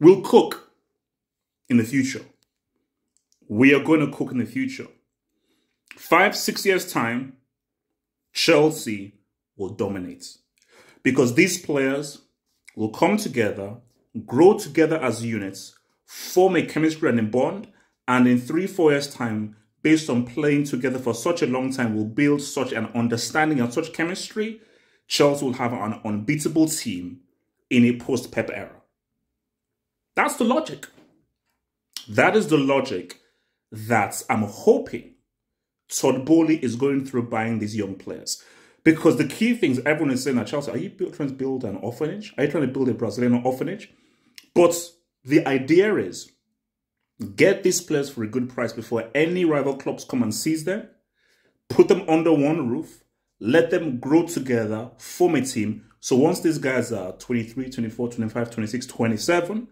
We'll cook in the future. We are going to cook in the future. 5-6 years' time, Chelsea will dominate. Because these players will come together, grow together as units, form a chemistry and a bond, and in 3-4 years' time, based on playing together for such a long time, will build such an understanding and such chemistry, Chelsea will have an unbeatable team in a post-Pep era. That's the logic. That is the logic that I'm hoping Todd Bowley is going through buying these young players. Because the key things everyone is saying at Chelsea, are you trying to build an orphanage? Are you trying to build a Brazilian orphanage? But the idea is, get these players for a good price before any rival clubs come and seize them, put them under one roof, let them grow together, form a team. So once these guys are 23, 24, 25, 26, 27,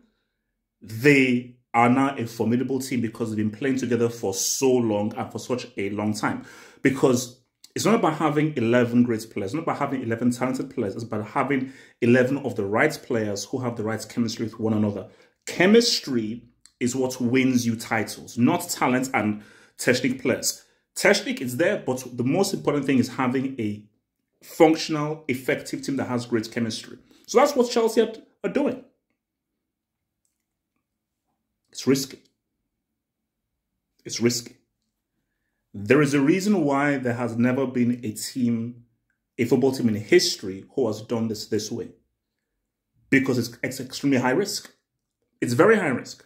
they are now a formidable team because they've been playing together for so long and for such a long time. Because it's not about having 11 great players. It's not about having 11 talented players. It's about having 11 of the right players who have the right chemistry with one another. Chemistry is what wins you titles, not talent and technique players. Technique is there, but the most important thing is having a functional, effective team that has great chemistry. So that's what Chelsea are doing. It's risky. It's risky. There is a reason why there has never been a football team in history who has done this way. Because it's extremely high risk. It's very high risk.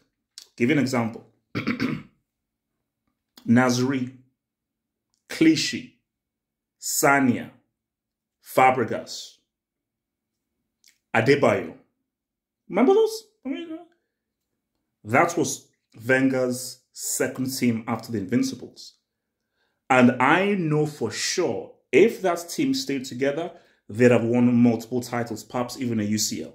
Give you an example. Nasri, Clichy, Sanya, Fabregas, Adebayo. Remember those? That was Wenger's second team after the Invincibles. And I know for sure, if that team stayed together, they'd have won multiple titles, perhaps even a UCL.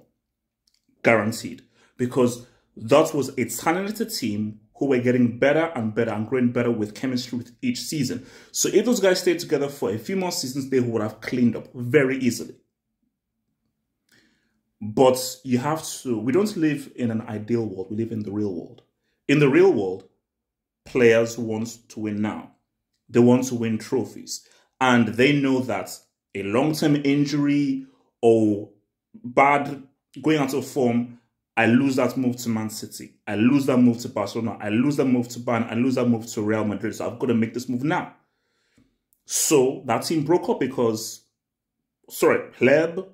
Guaranteed. Because that was a talented team who were getting better and better and growing better with chemistry with each season. So if those guys stayed together for a few more seasons, they would have cleaned up very easily. But you have to, we don't live in an ideal world. We live in the real world. In the real world, players want to win now. They want to win trophies. And they know that a long-term injury or bad going out of form, I lose that move to Man City. I lose that move to Barcelona. I lose that move to Bayern. I lose that move to Real Madrid. So I've got to make this move now. So that team broke up because, Pleb,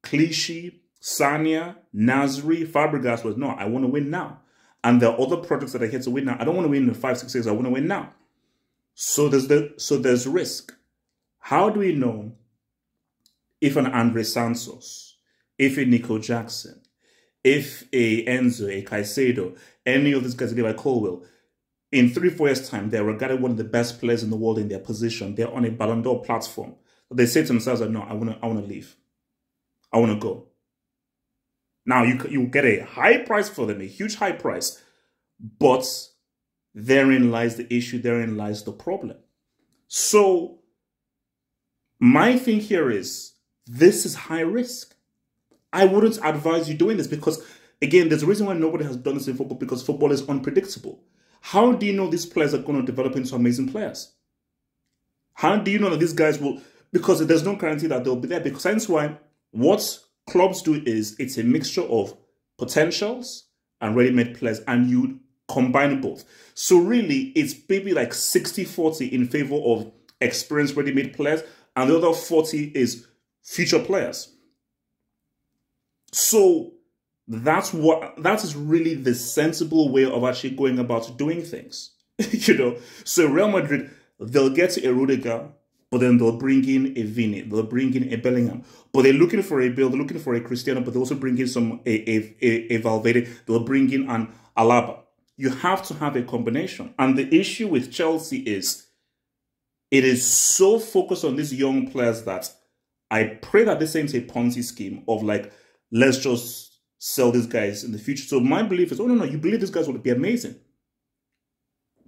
Clichy, Sanya, Nasri, Fabregas was, no, I want to win now. And there are other projects that are here to win now. I don't want to win in 5-6 years. I want to win now. So there's risk. How do we know if an Andre Santos, if a Nico Jackson, if a Enzo, a Caicedo, any of these guys, like Colwell, in 3-4 years' time, they're regarded one of the best players in the world in their position. They're on a Ballon d'Or platform. They say to themselves, no, I want to leave. I want to go. Now, you get a high price for them, a huge high price. But therein lies the issue. Therein lies the problem. So my thing here is, this is high risk. I wouldn't advise you doing this because, again, there's a reason why nobody has done this in football, because football is unpredictable. How do you know these players are going to develop into amazing players? How do you know that these guys will... Because there's no guarantee that they'll be there. Because that's why what clubs do is it's a mixture of potentials and ready-made players, and you combine both. So really, it's maybe like 60-40 in favor of experienced ready-made players, and the other 40 is future players. So that is really the sensible way of actually going about doing things. So Real Madrid, they'll get a Rudiger, but then they'll bring in a Vini, they'll bring in a Bellingham. But they're looking for a Bale, they're looking for a Cristiano, but they also bring in a Valverde, they'll bring in an Alaba. You have to have a combination. And the issue with Chelsea is, it is so focused on these young players that I pray that this ain't a Ponzi scheme of like, let's just sell these guys in the future. So my belief is, oh, no, you believe these guys would be amazing.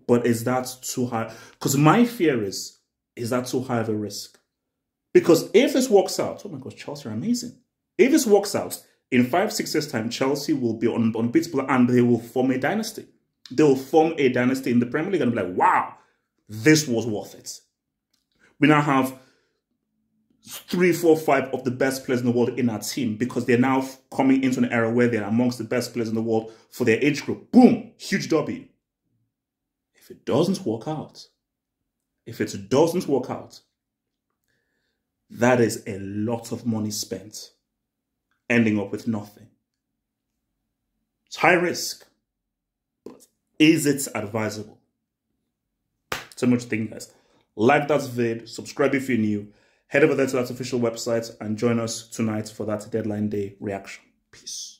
But is that too high? Because my fear is that too high of a risk? Because if this works out, oh my gosh, Chelsea are amazing. If this works out, In 5-6 years' time, Chelsea will be unbeatable and they will form a dynasty. They will form a dynasty in the Premier League and be like, wow, this was worth it. We now have 3, 4, 5 of the best players in the world in our team because they're now coming into an era where they're amongst the best players in the world for their age group. Boom, huge W. If it doesn't work out, that is a lot of money spent ending up with nothing. It's high risk, but is it advisable? So much to think, guys. Like that vid, subscribe if you're new, head over there to that official website and join us tonight for that deadline day reaction. Peace.